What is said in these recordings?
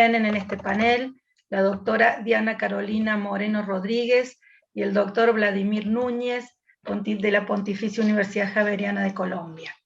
Tienen en este panel la doctora Diana Carolina Moreno Rodríguez y el doctor Vladimir Núñez de la Pontificia Universidad Javeriana de Colombia.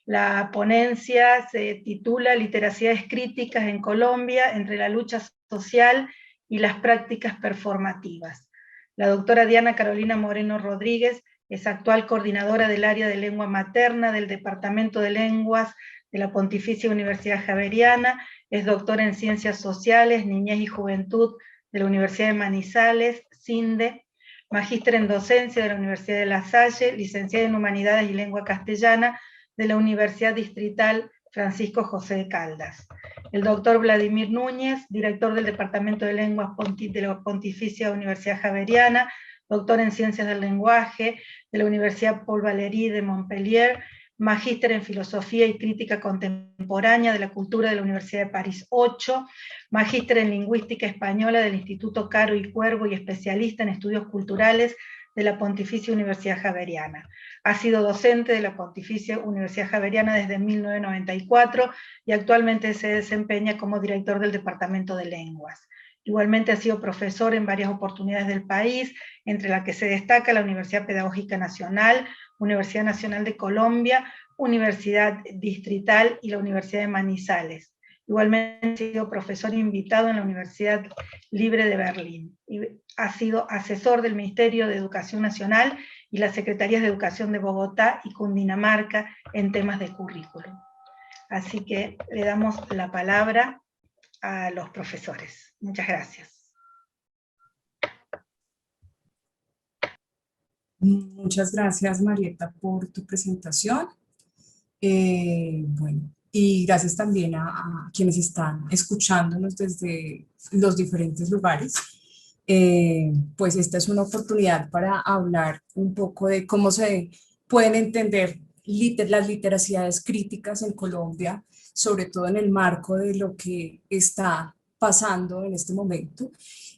La ponencia se titula Literacidades críticas en Colombia entre la lucha social y las prácticas performativas. La doctora Diana Carolina Moreno Rodríguez es actual coordinadora del área de lengua materna del Departamento de Lenguas de la Pontificia Universidad Javeriana, es doctora en Ciencias Sociales, Niñez y Juventud de la Universidad de Manizales, CINDE, magíster en Docencia de la Universidad de La Salle, licenciada en Humanidades y Lengua Castellana de la Universidad Distrital Francisco José de Caldas. El doctor Vladimir Núñez, director del Departamento de Lenguas de la Pontificia Universidad Javeriana, doctor en Ciencias del Lenguaje de la Universidad Paul Valéry de Montpellier, magíster en Filosofía y Crítica Contemporánea de la Cultura de la Universidad de París 8, magíster en Lingüística Española del Instituto Caro y Cuervo y especialista en Estudios Culturales de la Pontificia Universidad Javeriana. Ha sido docente de la Pontificia Universidad Javeriana desde 1994 y actualmente se desempeña como director del Departamento de Lenguas. Igualmente ha sido profesor en varias oportunidades del país, entre las que se destaca la Universidad Pedagógica Nacional, Universidad Nacional de Colombia, Universidad Distrital y la Universidad de Manizales. Igualmente ha sido profesor invitado en la Universidad Libre de Berlín. Y ha sido asesor del Ministerio de Educación Nacional y las Secretarías de Educación de Bogotá y Cundinamarca en temas de currículum. Así que le damos la palabra a los profesores. Muchas gracias. Muchas gracias, Marieta, por tu presentación. Bueno, y gracias también a quienes están escuchándonos desde los diferentes lugares. Pues esta es una oportunidad para hablar un poco de cómo se pueden entender las literacidades críticas en Colombia, sobre todo en el marco de lo que está pasando en este momento,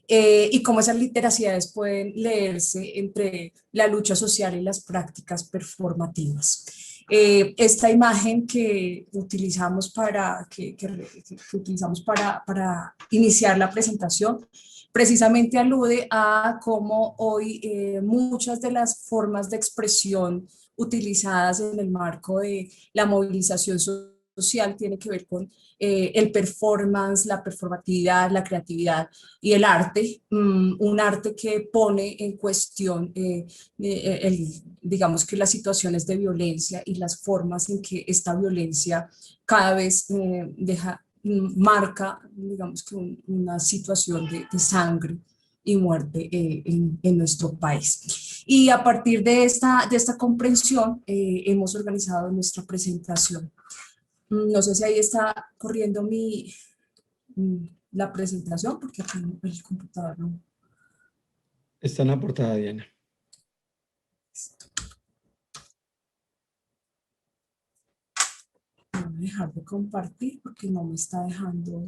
y cómo esas literacidades pueden leerse entre la lucha social y las prácticas performativas. Esta imagen que utilizamos para iniciar la presentación precisamente alude a cómo hoy muchas de las formas de expresión utilizadas en el marco de la movilización social tiene que ver con el performance, la performatividad, la creatividad y el arte, un arte que pone en cuestión digamos que las situaciones de violencia y las formas en que esta violencia cada vez marca, digamos que una situación de sangre y muerte en nuestro país. Y a partir de esta comprensión hemos organizado nuestra presentación. No sé si ahí está corriendo la presentación, porque aquí el computador no. Está en la portada, Diana. Voy a dejar de compartir porque no me está dejando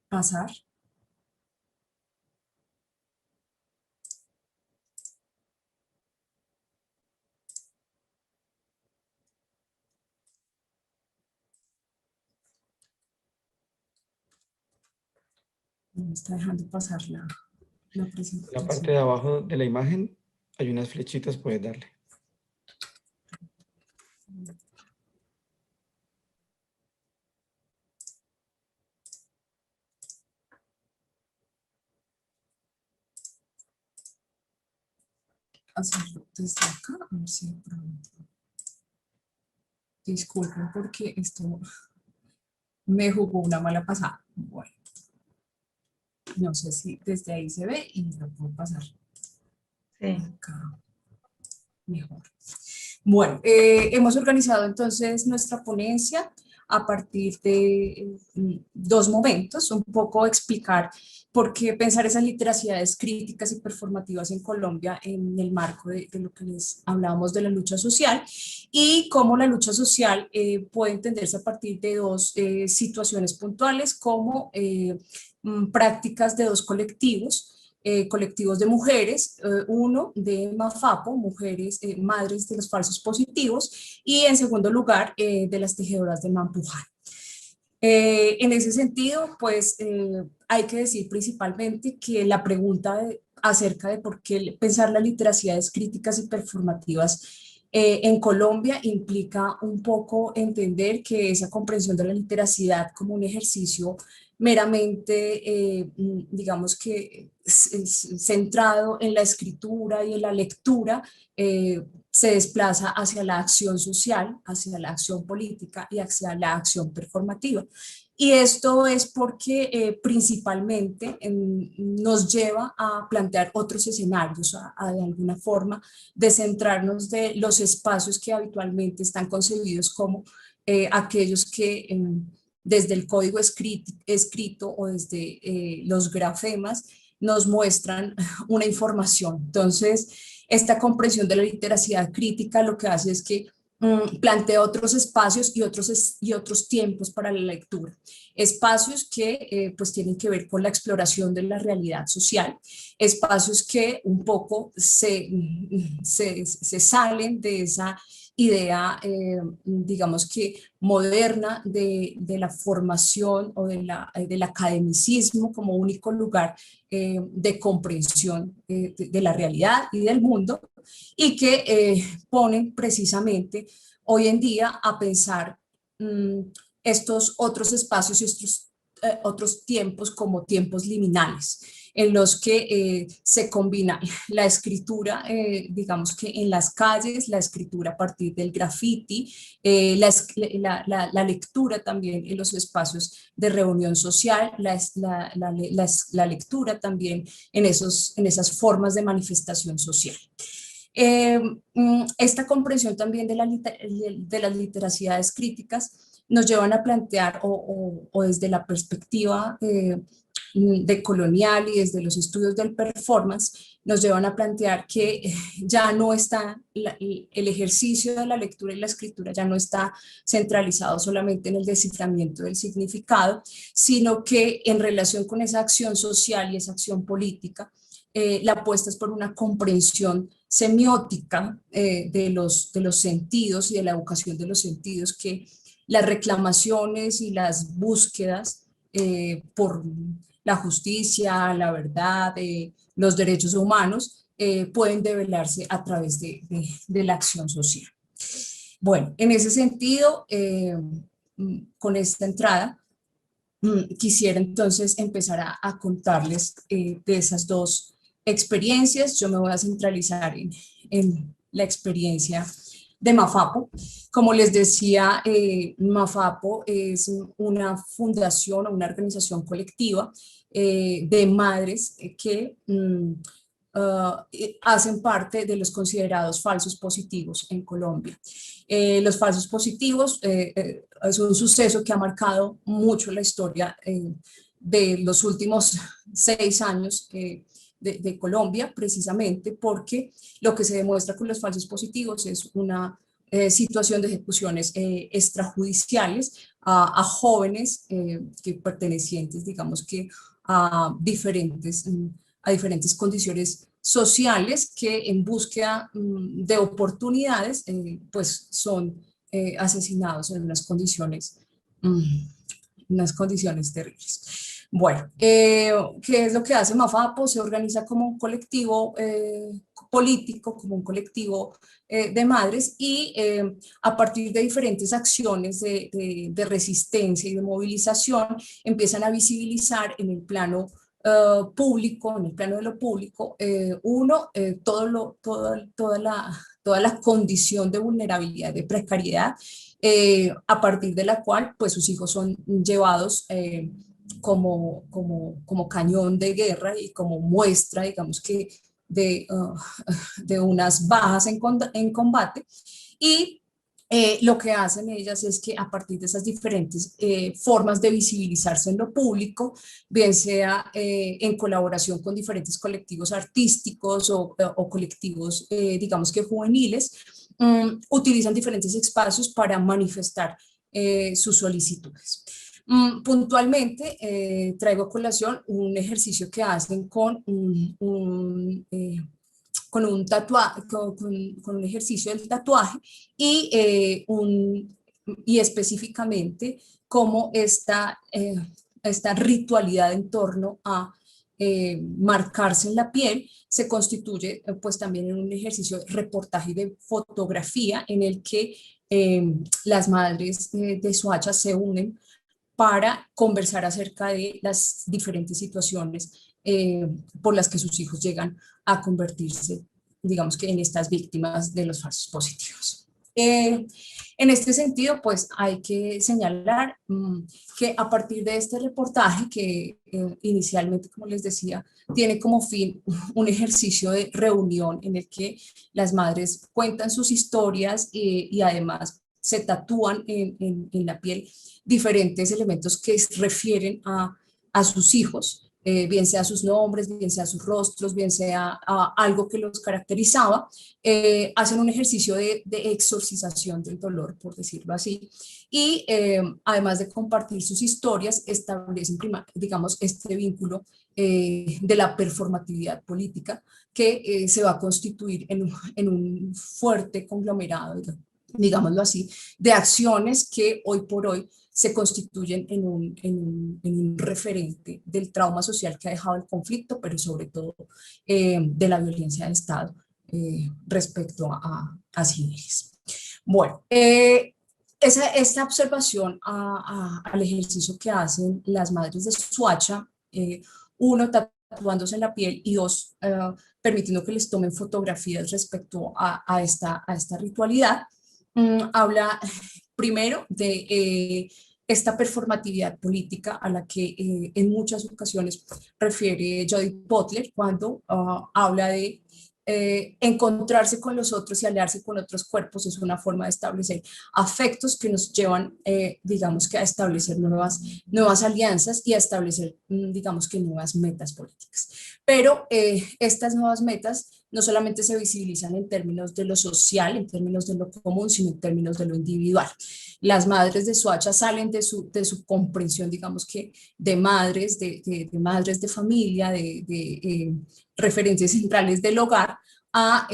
pasar. No me está dejando pasar la presentación. En la parte de abajo de la imagen hay unas flechitas, puedes darle. Hacerlo desde acá, a ver si de pronto. Disculpen porque esto me jugó una mala pasada. Bueno, no sé si desde ahí se ve y lo puedo pasar. Sí. Acá. Mejor. Bueno, hemos organizado entonces nuestra ponencia a partir de dos momentos, un poco explicar por qué pensar esas literacidades críticas y performativas en Colombia en el marco de lo que les hablábamos de la lucha social y cómo la lucha social puede entenderse a partir de dos situaciones puntuales como prácticas de dos colectivos, colectivos de mujeres, uno de Mafapo, mujeres, madres de los falsos positivos, y en segundo lugar de las tejedoras de Mampuján. En ese sentido, pues hay que decir principalmente que la pregunta acerca de por qué pensar las literacidades críticas y performativas en Colombia implica un poco entender que esa comprensión de la literacidad como un ejercicio meramente, digamos que centrado en la escritura y en la lectura, se desplaza hacia la acción social, hacia la acción política y hacia la acción performativa. Y esto es porque principalmente nos lleva a plantear otros escenarios, a de alguna forma descentrarnos de los espacios que habitualmente están concebidos como aquellos que desde el código escrito o desde los grafemas nos muestran una información. Entonces, esta comprensión de la literacidad crítica lo que hace es que plantea otros espacios y otros tiempos para la lectura. Espacios que pues tienen que ver con la exploración de la realidad social, espacios que un poco se salen de esa idea, digamos que moderna de la formación o del academicismo como único lugar de comprensión de la realidad y del mundo, y que ponen precisamente hoy en día a pensar estos otros espacios y estos otros tiempos como tiempos liminales, en los que se combina la escritura, digamos que en las calles, la escritura a partir del graffiti, la lectura también en los espacios de reunión social, la lectura también en esas formas de manifestación social. Esta comprensión también de las literacidades críticas nos llevan a plantear, o desde la perspectiva de colonial y desde los estudios del performance, nos llevan a plantear que ya no está, el ejercicio de la lectura y la escritura ya no está centralizado solamente en el desciframiento del significado, sino que en relación con esa acción social y esa acción política, la apuesta es por una comprensión semiótica de los sentidos y de la evocación de los sentidos, que las reclamaciones y las búsquedas por la justicia, la verdad, los derechos humanos, pueden develarse a través de la acción social. Bueno, en ese sentido, con esta entrada, quisiera entonces empezar a contarles de esas dos experiencias. Yo me voy a centralizar en la experiencia de Mafapo. Como les decía, Mafapo es una fundación o una organización colectiva de madres que hacen parte de los considerados falsos positivos en Colombia. Los falsos positivos es un suceso que ha marcado mucho la historia de los últimos 6 años de Colombia, precisamente porque lo que se demuestra con los falsos positivos es una situación de ejecuciones extrajudiciales a jóvenes que pertenecientes, digamos que a diferentes condiciones sociales, que en búsqueda de oportunidades pues son asesinados en unas condiciones terribles. Bueno, ¿qué es lo que hace Mafapo? Se organiza como un colectivo político, como un colectivo de madres, y a partir de diferentes acciones de resistencia y de movilización empiezan a visibilizar en el plano público, en el plano de lo público, toda la condición de vulnerabilidad, de precariedad, a partir de la cual pues sus hijos son llevados como cañón de guerra y como muestra, digamos que, de unas bajas en combate. Y lo que hacen ellas es que a partir de esas diferentes formas de visibilizarse en lo público, bien sea en colaboración con diferentes colectivos artísticos o colectivos, digamos que juveniles, utilizan diferentes espacios para manifestar sus solicitudes. Puntualmente traigo a colación un ejercicio que hacen con un ejercicio del tatuaje y y específicamente cómo esta ritualidad en torno a marcarse en la piel se constituye pues también en un ejercicio de reportaje y de fotografía en el que las madres de Soacha se unen para conversar acerca de las diferentes situaciones por las que sus hijos llegan a convertirse, digamos que en estas víctimas de los falsos positivos. En este sentido, pues hay que señalar que a partir de este reportaje, que inicialmente, como les decía, tiene como fin un ejercicio de reunión en el que las madres cuentan sus historias y además se tatúan en la piel diferentes elementos que refieren a sus hijos, bien sea sus nombres, bien sea sus rostros, bien sea algo que los caracterizaba, hacen un ejercicio de exorcización del dolor, por decirlo así, y además de compartir sus historias, establecen, digamos, este vínculo de la performatividad política que se va a constituir en un fuerte conglomerado, digámoslo así, de acciones que hoy por hoy se constituyen en un referente del trauma social que ha dejado el conflicto, pero sobre todo de la violencia de Estado respecto a civiles. Bueno, esta observación al ejercicio que hacen las madres de Soacha, uno, tatuándose en la piel, y dos, permitiendo que les tomen fotografías respecto a esta ritualidad, habla primero de esta performatividad política a la que en muchas ocasiones refiere Judith Butler cuando habla de encontrarse con los otros y aliarse con otros cuerpos. Es una forma de establecer afectos que nos llevan, digamos que a establecer nuevas alianzas y a establecer, digamos que nuevas metas políticas. Pero estas nuevas metas no solamente se visibilizan en términos de lo social, en términos de lo común, sino en términos de lo individual. Las madres de Soacha salen de su comprensión, digamos que de madres, de madres de familia, de referencias centrales del hogar, a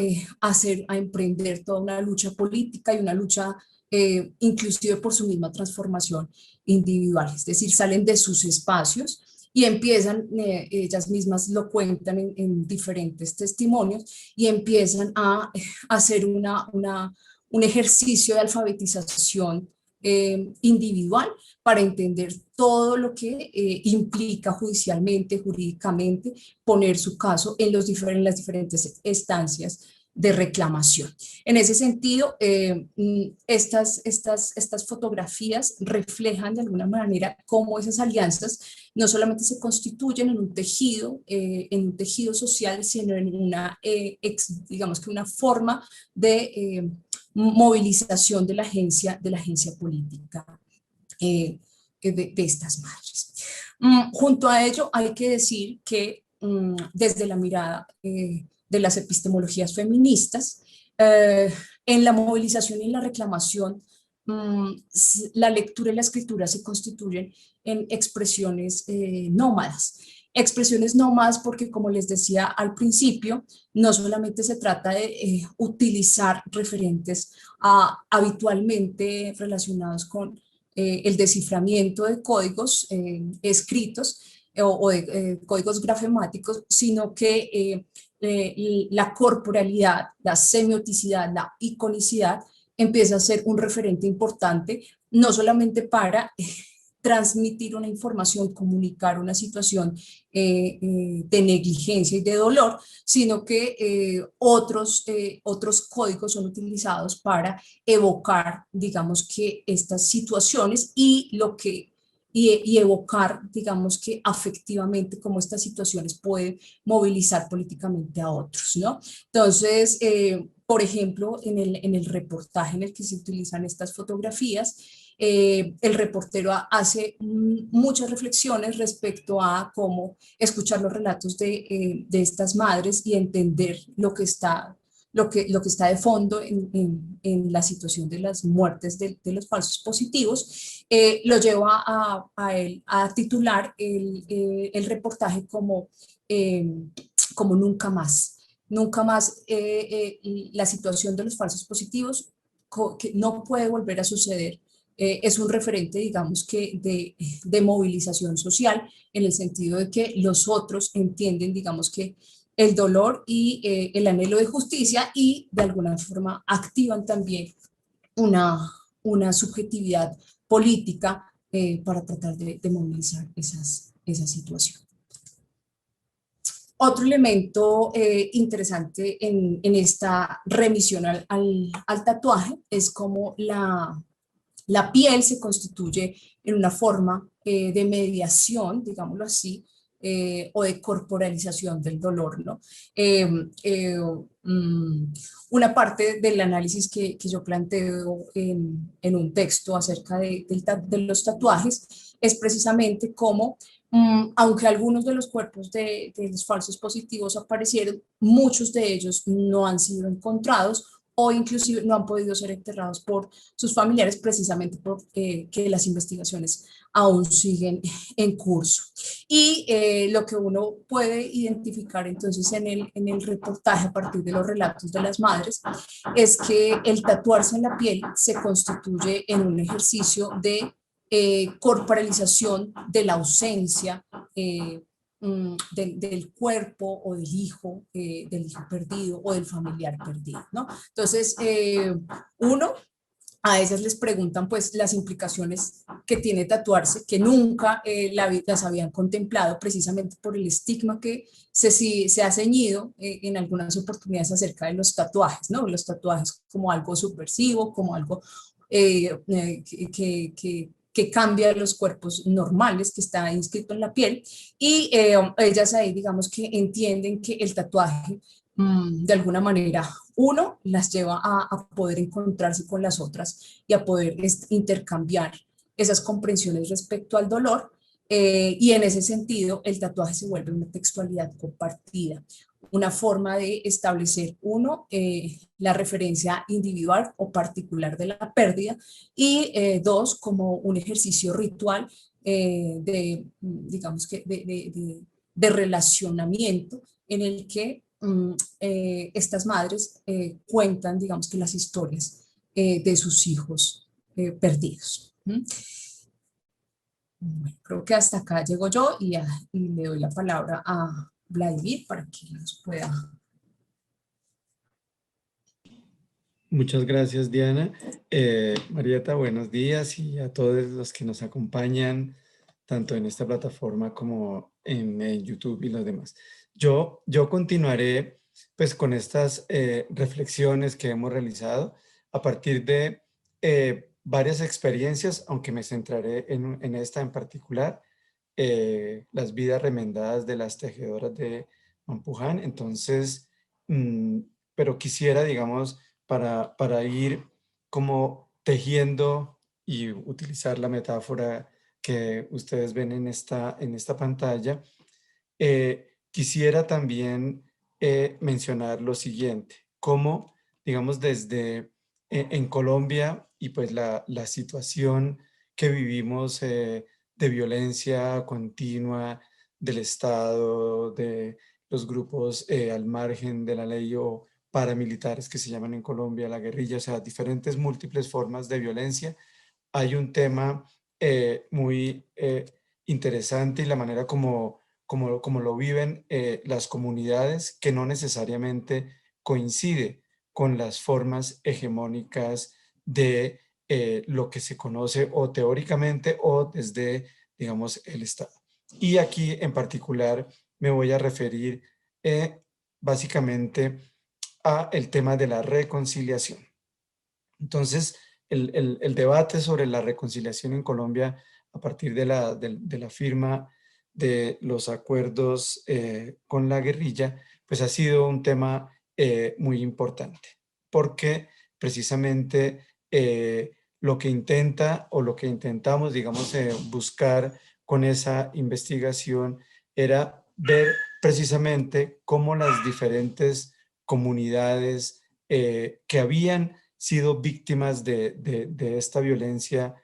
emprender toda una lucha política y una lucha inclusive por su misma transformación individual. Es decir, salen de sus espacios y empiezan, ellas mismas lo cuentan en diferentes testimonios, y empiezan a hacer un ejercicio de alfabetización individual para entender todo lo que implica judicialmente, jurídicamente, poner su caso en las diferentes estancias de reclamación. En ese sentido, estas fotografías reflejan de alguna manera cómo esas alianzas no solamente se constituyen en un tejido social, sino en digamos que una forma de movilización de la agencia política de estas madres. Junto a ello, hay que decir que desde la mirada de las epistemologías feministas, en la movilización y en la reclamación, la lectura y la escritura se constituyen en expresiones nómadas. Expresiones nómadas porque, como les decía al principio, no solamente se trata de utilizar referentes habitualmente relacionados con el desciframiento de códigos escritos o de códigos grafemáticos, sino que la corporalidad, la semioticidad, la iconicidad empieza a ser un referente importante, no solamente para transmitir una información, comunicar una situación de negligencia y de dolor, sino que otros códigos son utilizados para evocar, digamos que estas situaciones y evocar, digamos que afectivamente, cómo estas situaciones pueden movilizar políticamente a otros, ¿no? Entonces, por ejemplo, en el reportaje en el que se utilizan estas fotografías, el reportero hace muchas reflexiones respecto a cómo escuchar los relatos de estas madres y entender lo que está de fondo en la situación de las muertes de los falsos positivos. Lo lleva a él a titular el reportaje como Nunca Más. Nunca más la situación de los falsos positivos, que no puede volver a suceder es un referente, digamos que, de movilización social, en el sentido de que los otros entienden, digamos que, el dolor y el anhelo de justicia y de alguna forma activan también una subjetividad política para tratar de movilizar esa situación. Otro elemento interesante en esta remisión al tatuaje es cómo la piel se constituye en una forma de mediación, digámoslo así, o de corporalización del dolor, ¿no? Eh, eh, mm, una parte del análisis que yo planteo en un texto acerca de los tatuajes es precisamente cómo, aunque algunos de los cuerpos de los falsos positivos aparecieron, muchos de ellos no han sido encontrados o inclusive no han podido ser enterrados por sus familiares precisamente porque que las investigaciones aún siguen en curso. Y lo que uno puede identificar entonces en el reportaje a partir de los relatos de las madres es que el tatuarse en la piel se constituye en un ejercicio de corporalización de la ausencia del cuerpo o del hijo perdido o del familiar perdido, ¿no? Entonces, uno, a esas les preguntan pues las implicaciones que tiene tatuarse, que nunca las habían contemplado precisamente por el estigma que se ha ceñido en algunas oportunidades acerca de los tatuajes, ¿no? Los tatuajes como algo subversivo, como algo que cambia los cuerpos normales que está inscrito en la piel y ellas ahí digamos que entienden que el tatuaje de alguna manera, uno, las lleva a poder encontrarse con las otras y a poder intercambiar esas comprensiones respecto al dolor y en ese sentido el tatuaje se vuelve una textualidad compartida, una forma de establecer, uno, la referencia individual o particular de la pérdida y dos, como un ejercicio ritual digamos que, de relacionamiento en el que estas madres cuentan, digamos que las historias de sus hijos perdidos. Bueno, creo que hasta acá llego yo y le doy la palabra a Vladimir para que nos pueda. Muchas gracias, Diana. Marieta, buenos días y a todos los que nos acompañan, tanto en esta plataforma como en YouTube y los demás. Yo continuaré pues con estas reflexiones que hemos realizado a partir de varias experiencias, aunque me centraré en esta en particular, las vidas remendadas de las tejedoras de Mampuján. Entonces, pero quisiera, digamos, para ir como tejiendo y utilizar la metáfora que ustedes ven en esta pantalla, quisiera también mencionar lo siguiente, cómo, digamos, desde en Colombia y pues la situación que vivimos de violencia continua del Estado, de los grupos al margen de la ley o paramilitares que se llaman en Colombia, la guerrilla, o sea, diferentes múltiples formas de violencia. Hay un tema muy interesante y la manera como lo viven las comunidades que no necesariamente coincide con las formas hegemónicas de lo que se conoce o teóricamente o desde, digamos, el Estado. Y aquí en particular me voy a referir básicamente a el tema de la reconciliación. Entonces, el debate sobre la reconciliación en Colombia a partir de la firma de los acuerdos con la guerrilla, pues ha sido un tema muy importante, porque precisamente lo que intenta o lo que intentamos, digamos, buscar con esa investigación era ver precisamente cómo las diferentes comunidades que habían sido víctimas de esta violencia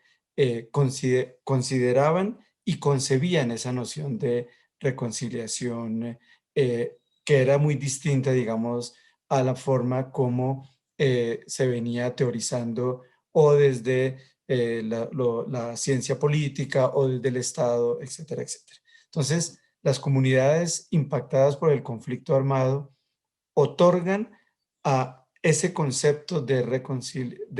consideraban y concebían esa noción de reconciliación que era muy distinta, digamos, a la forma como se venía teorizando o desde la ciencia política o desde el Estado, etcétera, etcétera. Entonces, las comunidades impactadas por el conflicto armado otorgan a ese concepto de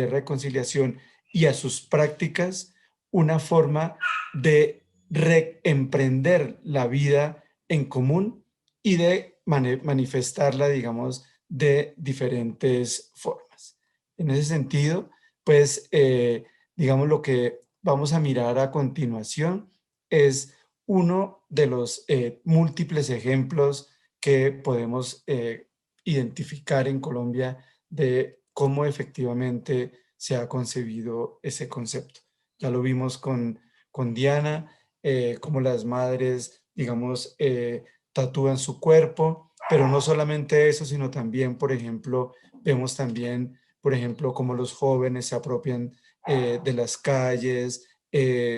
reconciliación y a sus prácticas una forma de reemprender la vida en común y de manifestarla, digamos, de diferentes formas. En ese sentido, pues, digamos, lo que vamos a mirar a continuación es uno de los múltiples ejemplos que podemos identificar en Colombia de cómo efectivamente se ha concebido ese concepto. Ya lo vimos con Diana, cómo las madres, digamos, tatúan su cuerpo, pero no solamente eso, sino también, por ejemplo, vemos también, por ejemplo, cómo los jóvenes se apropian de las calles,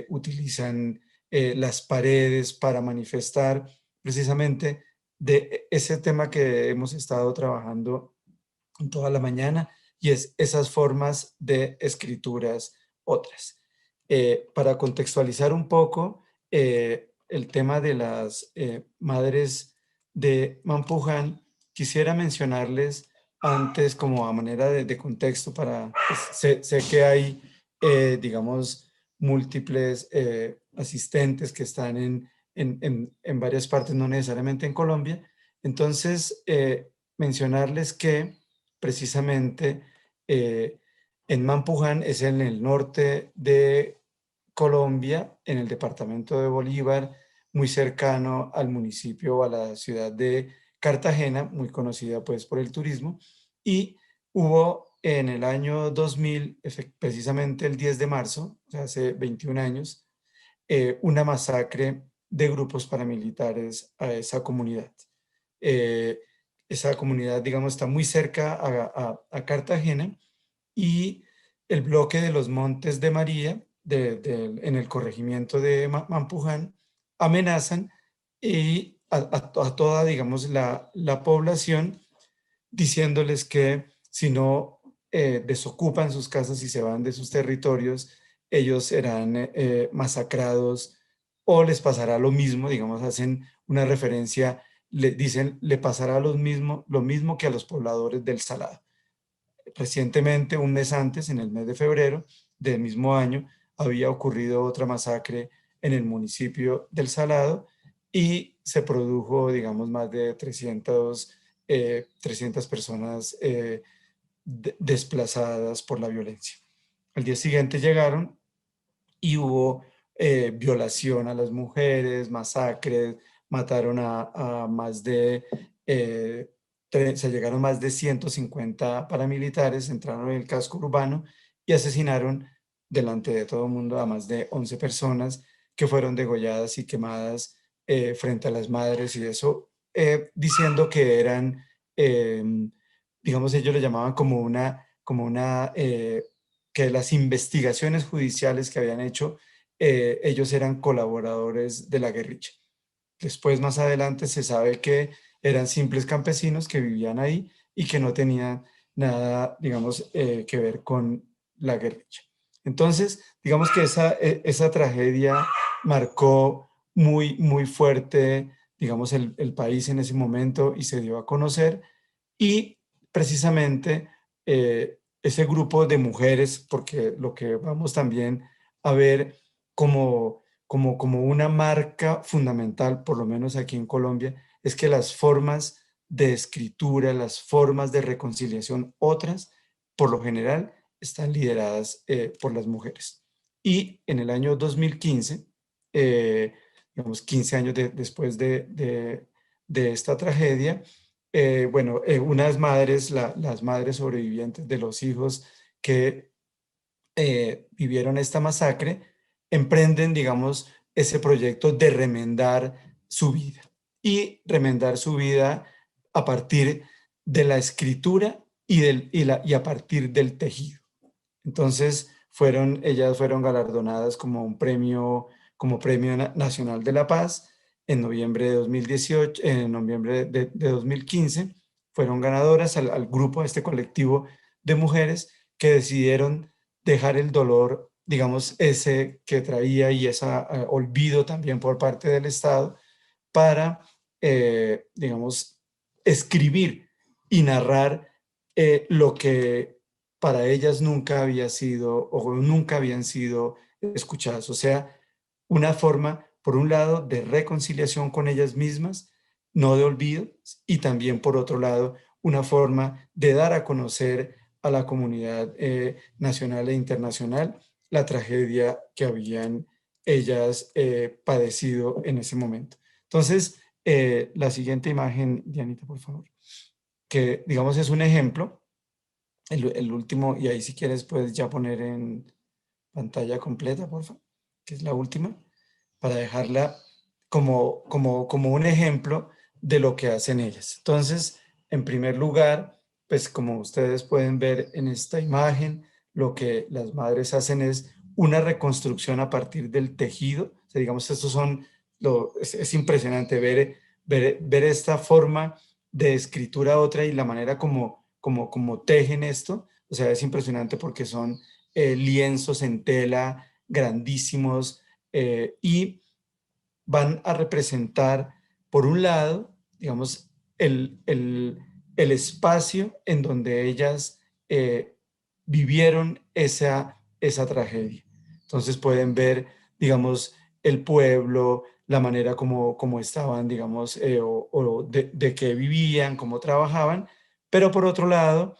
utilizan las paredes para manifestar precisamente de ese tema que hemos estado trabajando toda la mañana, y es esas formas de escrituras otras. Para contextualizar un poco el tema de las madres de Mampuján, quisiera mencionarles antes como a manera de contexto para, pues, sé que hay, digamos, múltiples asistentes que están en varias partes, no necesariamente en Colombia. Entonces, mencionarles que precisamente en Mampuján es en el norte de Colombia, en el departamento de Bolívar, muy cercano al municipio o a la ciudad de Cartagena, muy conocida pues por el turismo, y hubo en el año 2000, precisamente el 10 de marzo, o sea, hace 21 años, una masacre de grupos paramilitares a esa comunidad. Esa comunidad, digamos, está muy cerca a Cartagena, y el bloque de los Montes de María, en el corregimiento de Mampuján, amenazan y a toda, digamos, la población, diciéndoles que si no desocupan sus casas y se van de sus territorios, ellos serán masacrados o les pasará lo mismo, digamos, hacen una referencia, le dicen, le pasará lo mismo que a los pobladores del Salado. Recientemente, un mes antes, en el mes de febrero del mismo año, había ocurrido otra masacre en el municipio del Salado y se produjo, digamos, más de 300 personas desplazadas por la violencia. Al día siguiente llegaron y hubo violación a las mujeres, masacres, mataron a más de, se llegaron más de 150 paramilitares, entraron en el casco urbano y asesinaron delante de todo el mundo a más de 11 personas que fueron degolladas y quemadas frente a las madres, y eso diciendo que eran, digamos, ellos le llamaban como una que las investigaciones judiciales que habían hecho, ellos eran colaboradores de la guerrilla. Después, más adelante, se sabe que eran simples campesinos que vivían ahí y que no tenían nada, digamos, que ver con la guerrilla. Entonces, digamos que esa tragedia marcó muy, muy fuerte, digamos, el país en ese momento y se dio a conocer. Y precisamente ese grupo de mujeres, porque lo que vamos también a ver como una marca fundamental, por lo menos aquí en Colombia, es que las formas de escritura, las formas de reconciliación otras, por lo general, están lideradas por las mujeres. Y en el año 2015, digamos 15 años después de esta tragedia, bueno, unas madres, las madres sobrevivientes de los hijos que vivieron esta masacre, emprenden, digamos, ese proyecto de remendar su vida. Y remendar su vida a partir de la escritura y a partir del tejido. Entonces, ellas fueron galardonadas como Premio Nacional de la Paz en noviembre de 2018, en noviembre de 2015. Fueron ganadoras al grupo, a este colectivo de mujeres que decidieron dejar el dolor digamos, ese que traía y ese olvido también por parte del Estado para, digamos, escribir y narrar lo que para ellas nunca había sido o nunca habían sido escuchadas. O sea, una forma, por un lado, de reconciliación con ellas mismas, no de olvido, y también, por otro lado, una forma de dar a conocer a la comunidad nacional e internacional la tragedia que habían ellas padecido en ese momento. Entonces, la siguiente imagen, Dianita, por favor, que digamos es un ejemplo, el último, y ahí si quieres puedes ya poner en pantalla completa, por favor, que es la última, para dejarla como un ejemplo de lo que hacen ellas. Entonces, en primer lugar, pues como ustedes pueden ver en esta imagen, lo que las madres hacen es una reconstrucción a partir del tejido. O sea, digamos, estos son, es impresionante ver esta forma de escritura otra y la manera como tejen esto. O sea, es impresionante porque son lienzos en tela grandísimos y van a representar, por un lado, digamos, el espacio en donde ellas vivieron esa tragedia. Entonces pueden ver, digamos, el pueblo, la manera como estaban, digamos, o de qué vivían, cómo trabajaban, pero por otro lado,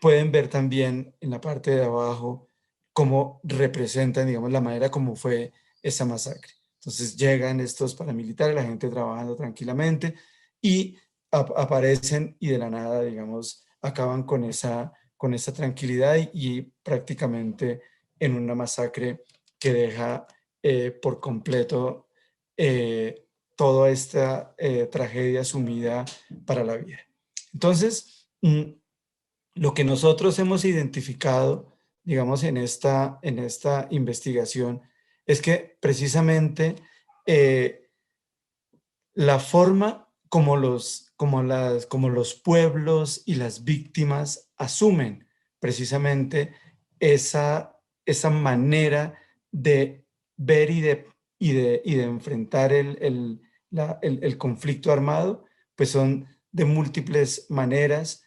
pueden ver también en la parte de abajo cómo representan, digamos, la manera como fue esa masacre. Entonces llegan estos paramilitares, la gente trabajando tranquilamente y aparecen y de la nada, digamos, acaban con esa tranquilidad y prácticamente en una masacre que deja por completo toda esta tragedia sumida para la vida. Entonces, lo que nosotros hemos identificado, digamos, en esta investigación, es que precisamente la forma como los pueblos y las víctimas asumen precisamente esa manera de ver y de enfrentar el conflicto armado, pues son de múltiples maneras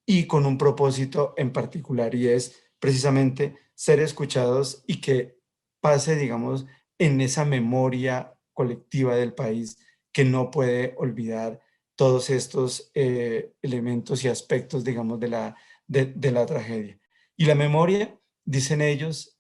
y con un propósito en particular, y es precisamente ser escuchados y que pase, digamos, en esa memoria colectiva del país que no puede olvidar todos estos elementos y aspectos, digamos, de la tragedia. Y la memoria, dicen ellos,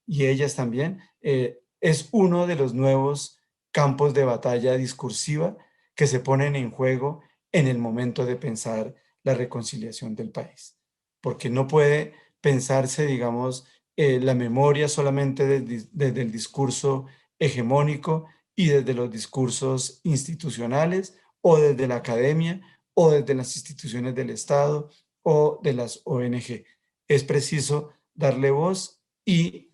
y ellas también, es uno de los nuevos campos de batalla discursiva que se ponen en juego en el momento de pensar la reconciliación del país, porque no puede pensarse, digamos, la memoria solamente desde el discurso hegemónico y desde los discursos institucionales o desde la academia o desde las instituciones del Estado o de las ONG. Es preciso darle voz y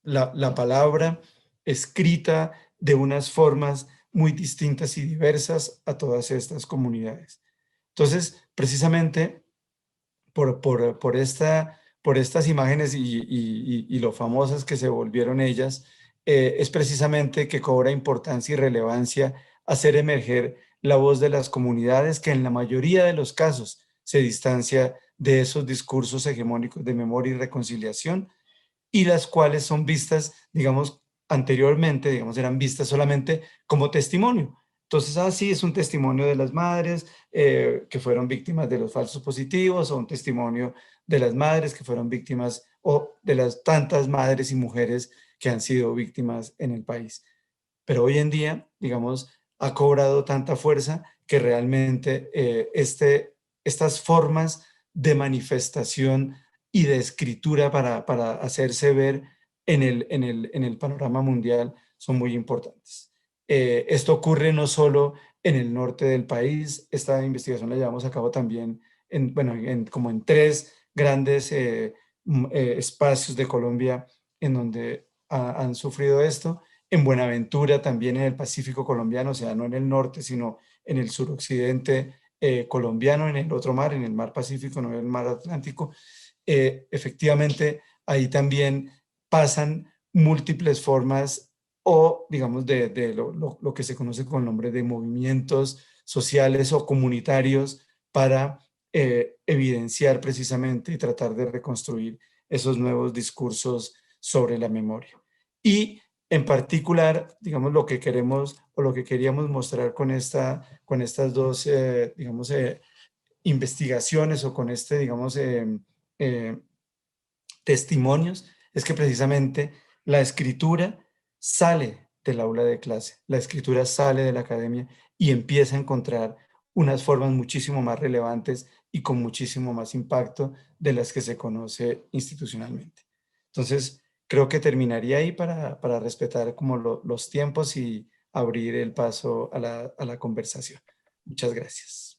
la palabra escrita de unas formas muy distintas y diversas a todas estas comunidades. Entonces, precisamente por estas imágenes y lo famosas que se volvieron ellas, es precisamente que cobra importancia y relevancia hacer emerger la voz de las comunidades que en la mayoría de los casos se distancia de esos discursos hegemónicos de memoria y reconciliación y las cuales son vistas, digamos, anteriormente, digamos, eran vistas solamente como testimonio. Entonces, sí, es un testimonio de las madres que fueron víctimas de los falsos positivos, o un testimonio de las madres que fueron víctimas, o de las tantas madres y mujeres que han sido víctimas en el país. Pero hoy en día, digamos, ha cobrado tanta fuerza que realmente estas formas de manifestación y de escritura para hacerse ver en el panorama mundial son muy importantes. Esto ocurre no solo en el norte del país, esta investigación la llevamos a cabo también como en tres grandes espacios de Colombia en donde han sufrido esto. En Buenaventura, también en el Pacífico colombiano, o sea, no en el norte, sino en el suroccidente colombiano, en el otro mar, en el mar Pacífico, no en el mar Atlántico. Efectivamente, ahí también pasan múltiples formas o, digamos, de lo que se conoce con el nombre de movimientos sociales o comunitarios para evidenciar precisamente y tratar de reconstruir esos nuevos discursos sobre la memoria. Y en particular, digamos, lo que queremos o lo que queríamos mostrar con estas dos, digamos, investigaciones o con digamos, testimonios, es que precisamente la escritura sale del aula de clase, la escritura sale de la academia y empieza a encontrar unas formas muchísimo más relevantes y con muchísimo más impacto de las que se conoce institucionalmente. Entonces, creo que terminaría ahí para respetar como los tiempos y abrir el paso a la conversación. Muchas gracias.